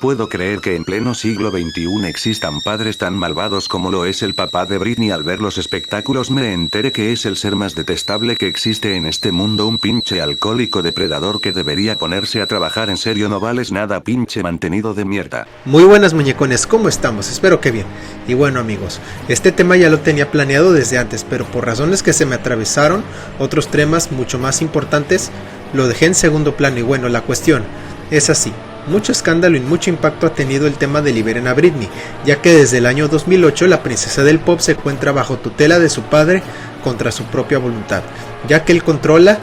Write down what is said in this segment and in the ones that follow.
puedo creer que en pleno siglo XXI existan padres tan malvados como lo es el papá de Britney. Al ver los espectáculos me enteré que es el ser más detestable que existe en este mundo, un pinche alcohólico depredador que debería ponerse a trabajar en serio. No vales nada, pinche mantenido de mierda. Muy buenas muñecones, ¿cómo estamos? Espero que bien. Y bueno amigos, este tema ya lo tenía planeado desde antes, pero por razones que se me atravesaron otros temas mucho más importantes, lo dejé en segundo plano. Y bueno, la cuestión es así. Mucho escándalo y mucho impacto ha tenido el tema de Liberen a Britney, ya que desde el año 2008 la princesa del pop se encuentra bajo tutela de su padre contra su propia voluntad, ya que él controla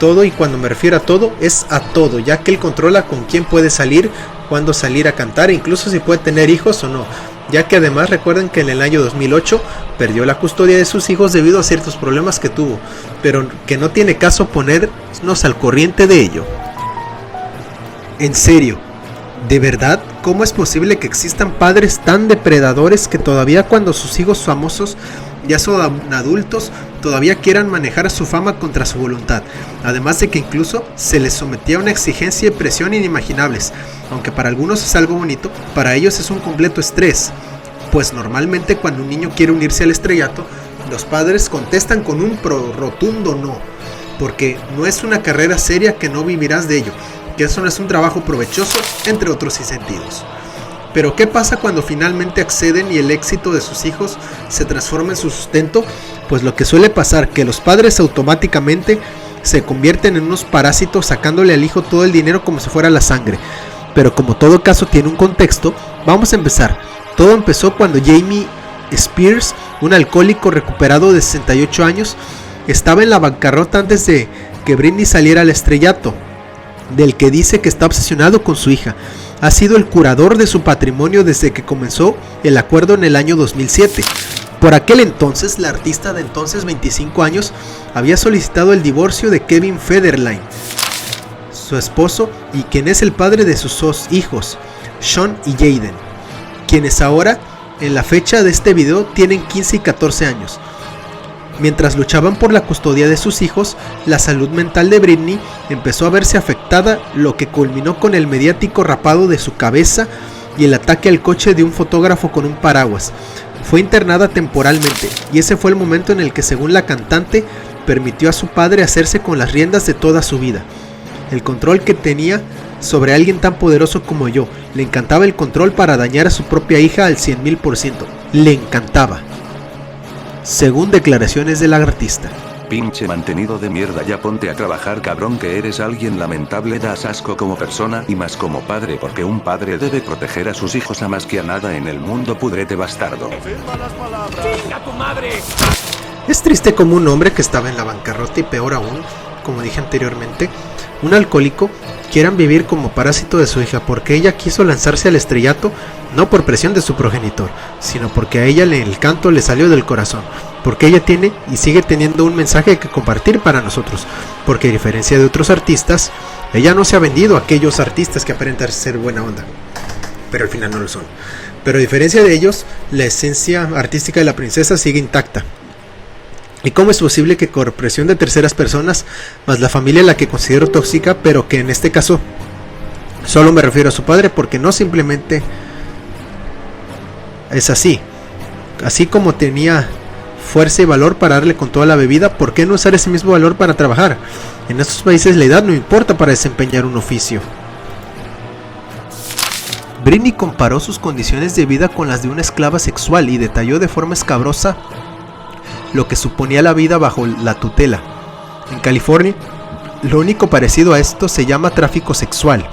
todo, y cuando me refiero a todo, es a todo, ya que él controla con quién puede salir, cuándo salir a cantar, incluso si puede tener hijos o no, ya que además recuerden que en el año 2008 perdió la custodia de sus hijos debido a ciertos problemas que tuvo, pero que no tiene caso ponernos al corriente de ello. En serio, ¿de verdad? ¿Cómo es posible que existan padres tan depredadores que todavía cuando sus hijos famosos ya son adultos, todavía quieran manejar su fama contra su voluntad? Además de que incluso se les sometía a una exigencia y presión inimaginables, aunque para algunos es algo bonito, para ellos es un completo estrés, pues normalmente cuando un niño quiere unirse al estrellato, los padres contestan con un rotundo no, porque no es una carrera seria, que no vivirás de ello, que eso no es un trabajo provechoso, entre otros sentidos. Pero ¿qué pasa cuando finalmente acceden y el éxito de sus hijos se transforma en su sustento? Pues lo que suele pasar, que los padres automáticamente se convierten en unos parásitos, sacándole al hijo todo el dinero como si fuera la sangre. Pero como todo caso tiene un contexto, vamos a empezar. Todo empezó cuando Jamie Spears, un alcohólico recuperado de 68 años, estaba en la bancarrota antes de que Britney saliera al estrellato, del que dice que está obsesionado con su hija. Ha sido el curador de su patrimonio desde que comenzó el acuerdo en el año 2007. Por aquel entonces, la artista de entonces 25 años había solicitado el divorcio de Kevin Federline, su esposo, y quien es el padre de sus dos hijos, Sean y Jaden, quienes ahora, en la fecha de este video, tienen 15 y 14 años. Mientras luchaban por la custodia de sus hijos, la salud mental de Britney empezó a verse afectada, lo que culminó con el mediático rapado de su cabeza y el ataque al coche de un fotógrafo con un paraguas. Fue internada temporalmente, y ese fue el momento en el que, según la cantante, permitió a su padre hacerse con las riendas de toda su vida. El control que tenía sobre alguien tan poderoso como yo. Le encantaba el control para dañar a su propia hija al 100.000%. Le encantaba. Según declaraciones del artista. Pinche mantenido de mierda, ya ponte a trabajar, cabrón, que eres alguien lamentable, das asco como persona y más como padre, porque un padre debe proteger a sus hijos a más que a nada en el mundo, pudrete bastardo. ¡Chinga tu madre! Es triste como un hombre que estaba en la bancarrota, y peor aún, como dije anteriormente, un alcohólico, quieran vivir como parásito de su hija, porque ella quiso lanzarse al estrellato, no por presión de su progenitor, sino porque a ella el canto le salió del corazón, porque ella tiene y sigue teniendo un mensaje que compartir para nosotros, porque a diferencia de otros artistas, ella no se ha vendido a aquellos artistas que aparentan ser buena onda, pero al final no lo son. Pero a diferencia de ellos, la esencia artística de la princesa sigue intacta. ¿Y cómo es posible que por presión de terceras personas, más la familia la que considero tóxica, pero que en este caso solo me refiero a su padre, porque no simplemente es así como tenía fuerza y valor para darle con toda la bebida, ¿por qué no usar ese mismo valor para trabajar? En estos países la edad no importa para desempeñar un oficio. Britney comparó sus condiciones de vida con las de una esclava sexual y detalló de forma escabrosa lo que suponía la vida bajo la tutela. En California, lo único parecido a esto se llama tráfico sexual.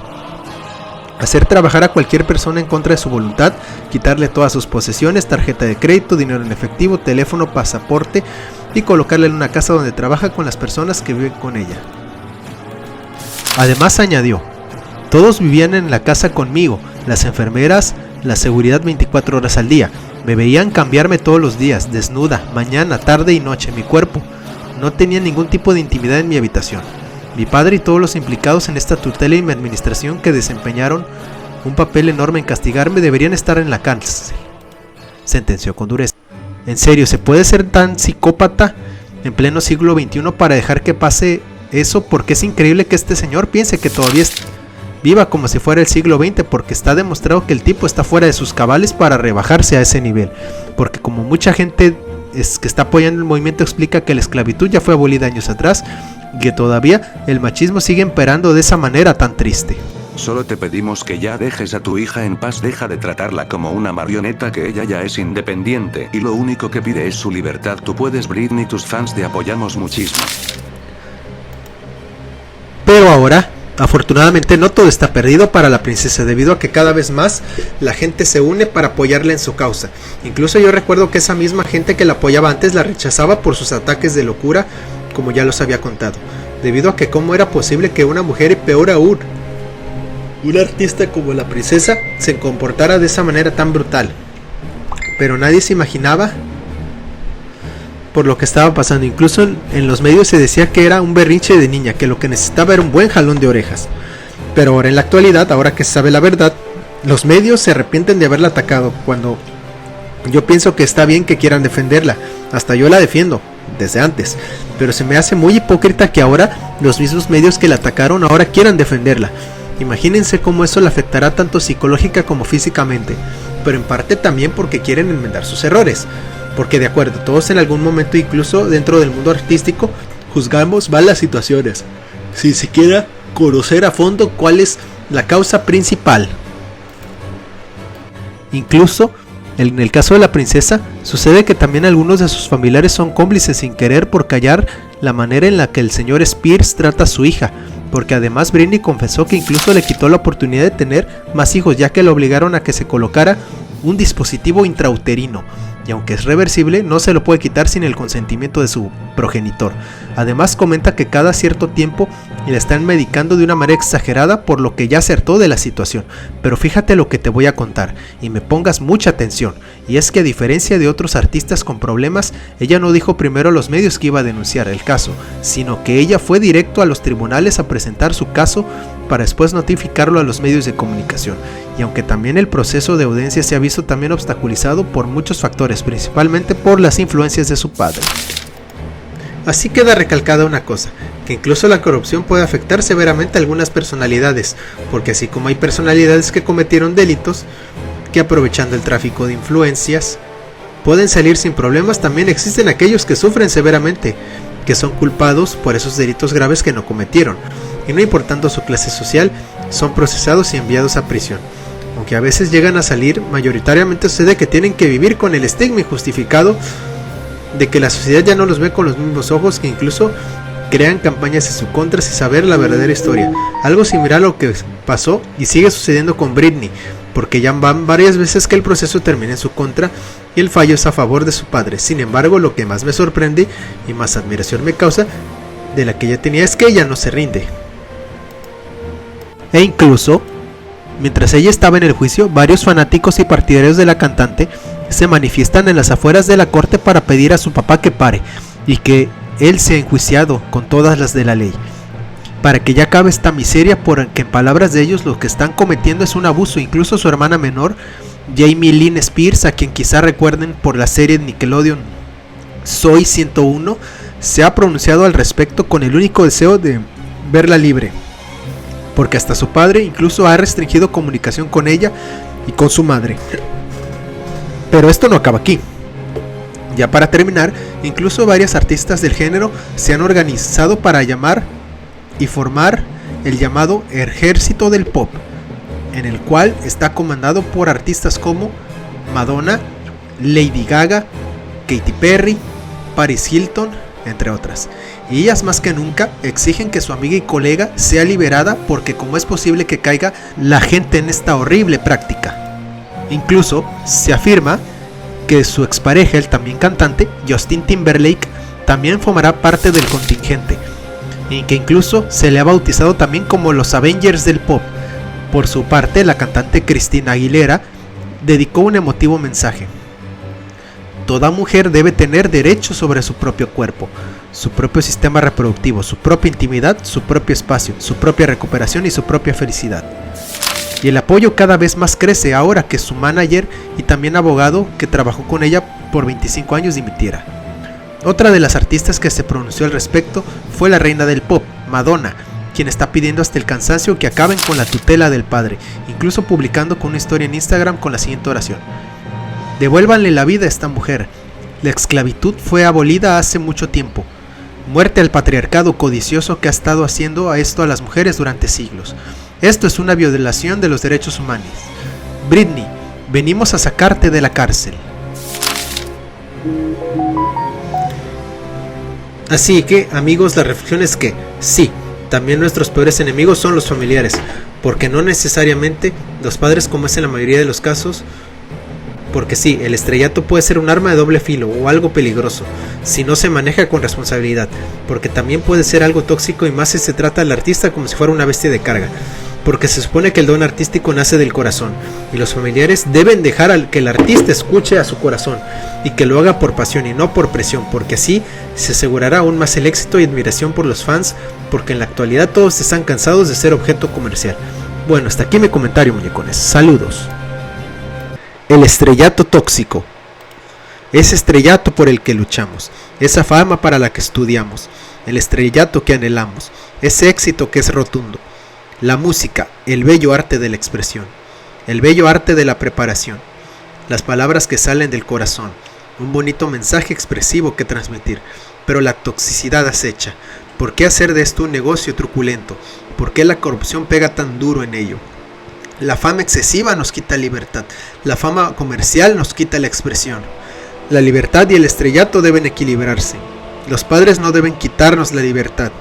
Hacer trabajar a cualquier persona en contra de su voluntad, quitarle todas sus posesiones, tarjeta de crédito, dinero en efectivo, teléfono, pasaporte, y colocarle en una casa donde trabaja con las personas que viven con ella. Además añadió, todos vivían en la casa conmigo, las enfermeras, la seguridad 24 horas al día. Me veían cambiarme todos los días, desnuda, mañana, tarde y noche, mi cuerpo. No tenía ningún tipo de intimidad en mi habitación. Mi padre y todos los implicados en esta tutela y mi administración, que desempeñaron un papel enorme en castigarme, deberían estar en la cárcel, sentenció con dureza. En serio, ¿se puede ser tan psicópata en pleno siglo XXI para dejar que pase eso? Porque es increíble que este señor piense que todavía viva como si fuera el siglo XX, porque está demostrado que el tipo está fuera de sus cabales para rebajarse a ese nivel, porque como mucha gente que está apoyando el movimiento explica que la esclavitud ya fue abolida años atrás y que todavía el machismo sigue imperando de esa manera tan triste. Solo te pedimos que ya dejes a tu hija en paz, deja de tratarla como una marioneta, que ella ya es independiente y lo único que pide es su libertad. Tú puedes, Britney, tus fans te apoyamos muchísimo. Pero ahora, afortunadamente no todo está perdido para la princesa, debido a que cada vez más la gente se une para apoyarla en su causa. Incluso yo recuerdo que esa misma gente que la apoyaba antes la rechazaba por sus ataques de locura, como ya los había contado, debido a que cómo era posible que una mujer, y peor aún, una artista como la princesa, se comportara de esa manera tan brutal. Pero nadie se imaginaba por lo que estaba pasando. Incluso en los medios se decía que era un berrinche de niña, que lo que necesitaba era un buen jalón de orejas. Pero ahora en la actualidad, ahora que se sabe la verdad, los medios se arrepienten de haberla atacado, cuando yo pienso que está bien que quieran defenderla. Hasta yo la defiendo desde antes, pero se me hace muy hipócrita que ahora los mismos medios que la atacaron ahora quieran defenderla. Imagínense cómo eso la afectará tanto psicológica como físicamente, pero en parte también porque quieren enmendar sus errores. Porque de acuerdo, todos en algún momento, incluso dentro del mundo artístico, juzgamos mal las situaciones, sin siquiera conocer a fondo cuál es la causa principal. Incluso en el caso de la princesa, sucede que también algunos de sus familiares son cómplices sin querer por callar la manera en la que el señor Spears trata a su hija, porque además Britney confesó que incluso le quitó la oportunidad de tener más hijos, ya que le obligaron a que se colocara un dispositivo intrauterino, y aunque es reversible, no se lo puede quitar sin el consentimiento de su progenitor. Además comenta que cada cierto tiempo le están medicando de una manera exagerada, por lo que ya se hartó de la situación. Pero fíjate lo que te voy a contar, y me pongas mucha atención, y es que a diferencia de otros artistas con problemas, ella no dijo primero a los medios que iba a denunciar el caso, sino que ella fue directo a los tribunales a presentar su caso para después notificarlo a los medios de comunicación. Y aunque también el proceso de audiencia se ha visto también obstaculizado por muchos factores, principalmente por las influencias de su padre. Así queda recalcada una cosa, que incluso la corrupción puede afectar severamente a algunas personalidades, porque así como hay personalidades que cometieron delitos, que aprovechando el tráfico de influencias pueden salir sin problemas, también existen aquellos que sufren severamente, que son culpados por esos delitos graves que no cometieron, y no importando su clase social, son procesados y enviados a prisión. Aunque a veces llegan a salir, mayoritariamente sucede que tienen que vivir con el estigma injustificado de que la sociedad ya no los ve con los mismos ojos, que incluso crean campañas en su contra sin saber la verdadera historia. Algo similar a lo que pasó y sigue sucediendo con Britney, porque ya van varias veces que el proceso termina en su contra y el fallo es a favor de su padre. Sin embargo, lo que más me sorprende y más admiración me causa de la que ella tenía es que ella no se rinde. E incluso, mientras ella estaba en el juicio, varios fanáticos y partidarios de la cantante se manifiestan en las afueras de la corte para pedir a su papá que pare y que él sea enjuiciado con todas las de la ley, para que ya acabe esta miseria, porque en palabras de ellos lo que están cometiendo es un abuso. Incluso su hermana menor, Jamie Lynn Spears, a quien quizá recuerden por la serie Nickelodeon Soy 101, se ha pronunciado al respecto con el único deseo de verla libre, porque hasta su padre incluso ha restringido comunicación con ella y con su madre. Pero esto no acaba aquí. Ya para terminar, incluso varias artistas del género se han organizado para llamar y formar el llamado Ejército del Pop, en el cual está comandado por artistas como Madonna, Lady Gaga, Katy Perry, Paris Hilton, entre otras. Y ellas más que nunca exigen que su amiga y colega sea liberada, porque cómo es posible que caiga la gente en esta horrible práctica. Incluso se afirma que su expareja, el también cantante Justin Timberlake, también formará parte del contingente, y que incluso se le ha bautizado también como los Avengers del Pop. Por su parte, la cantante Christina Aguilera dedicó un emotivo mensaje: toda mujer debe tener derecho sobre su propio cuerpo, su propio sistema reproductivo, su propia intimidad, su propio espacio, su propia recuperación y su propia felicidad. Y el apoyo cada vez más crece ahora que su manager y también abogado que trabajó con ella por 25 años dimitiera. Otra de las artistas que se pronunció al respecto fue la reina del pop, Madonna, quien está pidiendo hasta el cansancio que acaben con la tutela del padre, incluso publicando con una historia en Instagram con la siguiente oración: devuélvanle la vida a esta mujer. La esclavitud fue abolida hace mucho tiempo. Muerte al patriarcado codicioso que ha estado haciendo a esto a las mujeres durante siglos. Esto es una violación de los derechos humanos. Britney, venimos a sacarte de la cárcel. Así que, amigos, la reflexión es que sí, también nuestros peores enemigos son los familiares, porque no necesariamente los padres, como es en la mayoría de los casos. Porque sí, el estrellato puede ser un arma de doble filo o algo peligroso, si no se maneja con responsabilidad, porque también puede ser algo tóxico, y más si se trata al artista como si fuera una bestia de carga, porque se supone que el don artístico nace del corazón, y los familiares deben dejar que el artista escuche a su corazón, y que lo haga por pasión y no por presión, porque así se asegurará aún más el éxito y admiración por los fans, porque en la actualidad todos están cansados de ser objeto comercial. Bueno, hasta aquí mi comentario, muñecones. Saludos. El estrellato tóxico. Ese estrellato por el que luchamos, esa fama para la que estudiamos, el estrellato que anhelamos, ese éxito que es rotundo. La música, el bello arte de la expresión, el bello arte de la preparación, las palabras que salen del corazón, un bonito mensaje expresivo que transmitir, pero la toxicidad acecha. ¿Por qué hacer de esto un negocio truculento? ¿Por qué la corrupción pega tan duro en ello? La fama excesiva nos quita libertad, la fama comercial nos quita la expresión. La libertad y el estrellato deben equilibrarse. Los padres no deben quitarnos la libertad.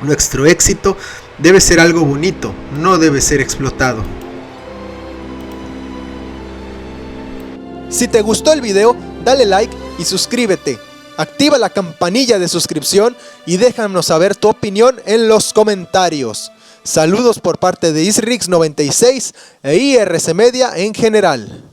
Nuestro éxito debe ser algo bonito, no debe ser explotado. Si te gustó el video, dale like y suscríbete. Activa la campanilla de suscripción y déjanos saber tu opinión en los comentarios. Saludos por parte de Isrix96 e IRC Media en general.